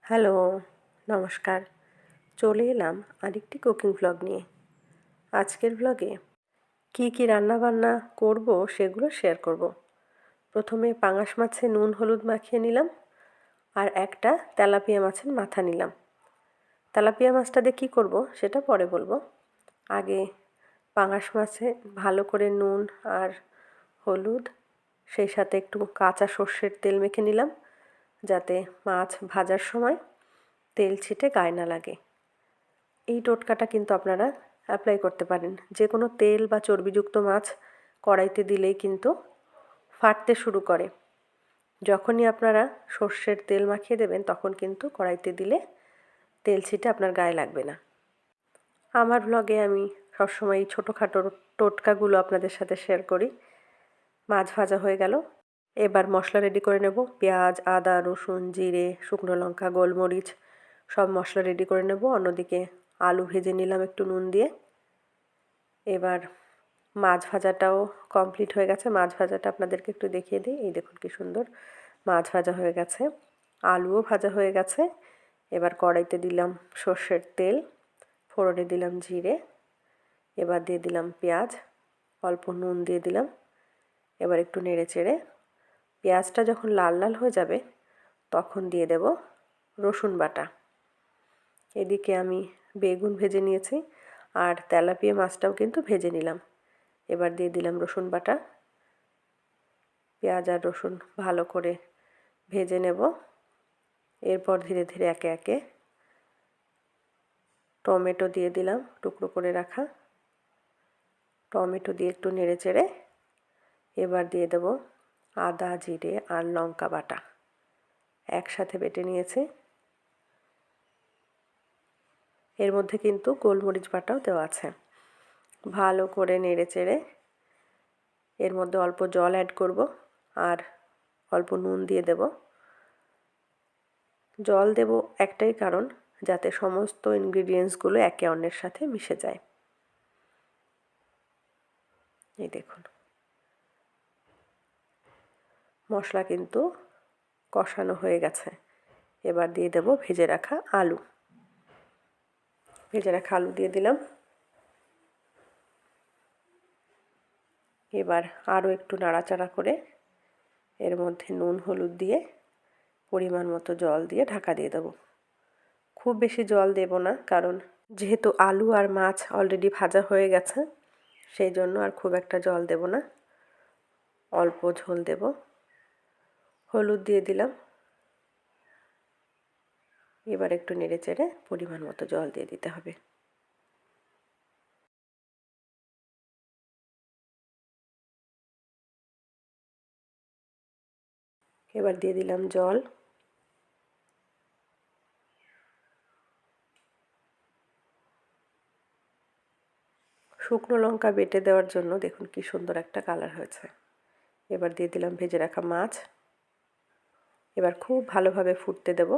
Hello, নমস্কার। চলে এলাম আরেকটি কুকিং ভ্লগ নিয়ে। আজকের ভ্লগে কী রান্নাবান্না করব সেগুলো শেয়ার করব। প্রথমে পাঙাশ মাছে নুন হলুদ মাখিয়ে নিলাম আর একটা তেলাপিয়া মাছের মাথা নিলাম। তেলাপিয়া মাছটা দিয়ে কী করব সেটা পরে বলবো। আগে পাঙাশ মাছে ভালো করে নুন আর হলুদ সেই সাথে একটু কাঁচা সর্ষের তেল মেখে নিলাম, যাতে মাছ ভাজার সময় তেল ছিটে গায়ে না লাগে। এই টোটকাটা কিন্তু আপনারা অ্যাপ্লাই করতে পারেন। যে কোনো তেল বা চর্বিযুক্ত মাছ কড়াইতে দিলেই কিন্তু ফাটতে শুরু করে। যখনই আপনারা সর্ষের তেল মাখিয়ে দেবেন তখন কিন্তু কড়াইতে দিলে তেল ছিটে আপনার গায়ে লাগবে না। আমার ভ্লগে আমি সবসময় এই ছোটোখাটো টোটকাগুলো আপনাদের সাথে শেয়ার করি। মাছ ভাজা হয়ে গেল, এবার মশলা রেডি করে নেব। পেঁয়াজ, আদা, রসুন, জিরে, শুকনো লঙ্কা, গোলমরিচ সব মশলা রেডি করে নেব। অন্যদিকে আলু ভেজে নিলাম একটু নুন দিয়ে। এবার মাছ ভাজাটাও কমপ্লিট হয়ে গেছে। মাছ ভাজাটা আপনাদেরকে একটু দেখিয়ে দিই। এই দেখুন কী সুন্দর মাছ ভাজা হয়ে গেছে, আলুও ভাজা হয়ে গেছে। এবার কড়াইতে দিলাম সর্ষের তেল, ফোড়নে দিলাম জিরে, এবার দিয়ে দিলাম পেঁয়াজ, অল্প নুন দিয়ে দিলাম। এবার একটু নেড়ে চেড়ে পেঁয়াজটা যখন লাল লাল হয়ে যাবে তখন দিয়ে দেব রসুন বাটা। এদিকে আমি বেগুন ভেজে নিয়েছি আর তেলাপিয়া মাছটাও কিন্তু ভেজে নিলাম। এবার দিয়ে দিলাম রসুন বাটা। পেঁয়াজ আর রসুন ভালো করে ভেজে নেব। এরপর ধীরে ধীরে একে একে টমেটো দিয়ে দিলাম, টুকরো করে রাখা টমেটো দিয়ে একটু নেড়ে চেড়ে এবার দিয়ে দেব আদা, জিরে আর লঙ্কা বাটা একসাথে বেটে নিয়েছি। এর মধ্যে কিন্তু গোলমরিচ বাটাও দেওয়া আছে। ভালো করে নেড়ে চেড়ে এর মধ্যে অল্প জল অ্যাড করব আর অল্প নুন দিয়ে দেব। জল দেব একটাই কারণ, যাতে সমস্ত ইনগ্রিডিয়েন্টসগুলো একে অন্যের সাথে মিশে যায়। এই দেখুন মশলা কিন্তু কষানো হয়ে গেছে। এবার দিয়ে দেব ভেজে রাখা আলু। ভেজে রাখা আলু দিয়ে দিলাম। এবার আরও একটু নাড়াচাড়া করে এর মধ্যে নুন হলুদ দিয়ে পরিমাণ মতো জল দিয়ে ঢাকা দিয়ে দেবো। খুব বেশি জল দেব না, কারণ যেহেতু আলু আর মাছ অলরেডি ভাজা হয়ে গেছে সেই জন্য আর খুব একটা জল দেব না, অল্প ঝোল দেব। হলুদ দিয়ে দিলাম। এবার একটু নেড়ে চেড়ে পরিমাণ মতো জল দিয়ে দিতে হবে। এবার দিয়ে দিলাম জল। শুকনো লঙ্কা বেটে দেওয়ার জন্য দেখুন কি সুন্দর একটা কালার হয়েছে। এবার দিয়ে দিলাম ভেজে রাখা মাছ। এবার খুব ভালোভাবে ফুটতে দেব।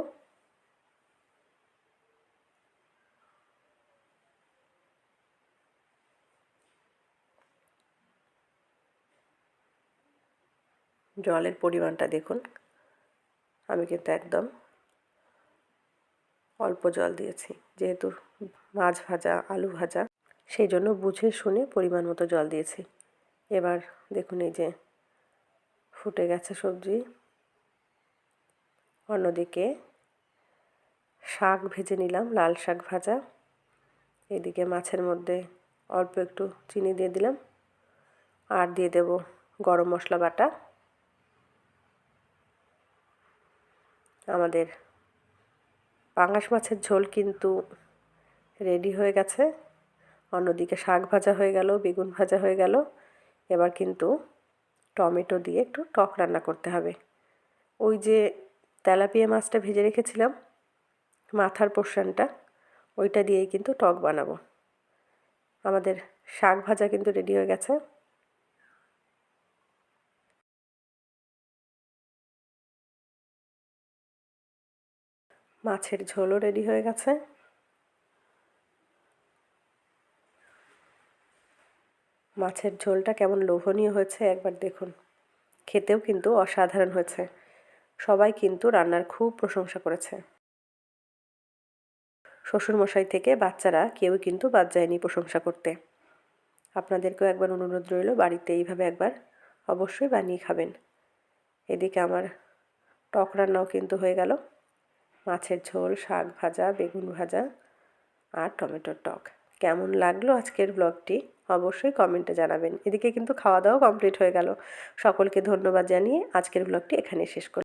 জলের পরিমাণটা দেখুন, আমি কিন্তু একদম অল্প জল দিয়েছি, যেহেতু মাছ ভাজা আলু ভাজা সেই জন্য বুঝে শুনে পরিমাণ মতো জল দিয়েছি। এবার দেখুন এই যে ফুটে গেছে সবজি। অন্যদিকে শাক ভেজে নিলাম, লাল শাক ভাজা। এদিকে মাছের মধ্যে অল্প একটু চিনি দিয়ে দিলাম আর দিয়ে দেব গরম মশলা বাটা। আমাদের পাঙাশ মাছের ঝোল কিন্তু রেডি হয়ে গেছে। অন্যদিকে শাক ভাজা হয়ে গেল, বেগুন ভাজা হয়ে গেল। এবার কিন্তু টমেটো দিয়ে একটু টক রান্না করতে হবে। ওই যে তেলাপিয়া মাছটা ভেজে রেখেছিলাম, মাথার পোর্শনটা, ওইটা দিয়েই কিন্তু টক বানাবো। আমাদের শাক ভাজা কিন্তু রেডি হয়ে গেছে। মাছের ঝোলও রেডি হয়ে গেছে। মাছের ঝোলটা কেমন লোভনীয় হয়েছে একবার দেখুন। খেতেও কিন্তু অসাধারণ হয়েছে। সবাই কিন্তু রান্নার খুব প্রশংসা করেছে। শ্বশুরমশাই থেকে বাচ্চারা কেউ কিন্তু বাদ যায়নি প্রশংসা করতে। আপনাদেরকেও একবার অনুরোধ রইল, বাড়িতে এইভাবে একবার অবশ্যই বানিয়ে খাবেন। এদিকে আমার টক রান্নাও কিন্তু হয়ে গেল। মাছের ঝোল, শাক ভাজা, বেগুন ভাজা আর টমেটোর টক। কেমন লাগলো আজকের ব্লগটি অবশ্যই কমেন্টে জানাবেন। এদিকে কিন্তু খাওয়া দাওয়া কমপ্লিট হয়ে গেল। সকলকে ধন্যবাদ জানিয়ে আজকের ব্লগটি এখানেই শেষ করলাম।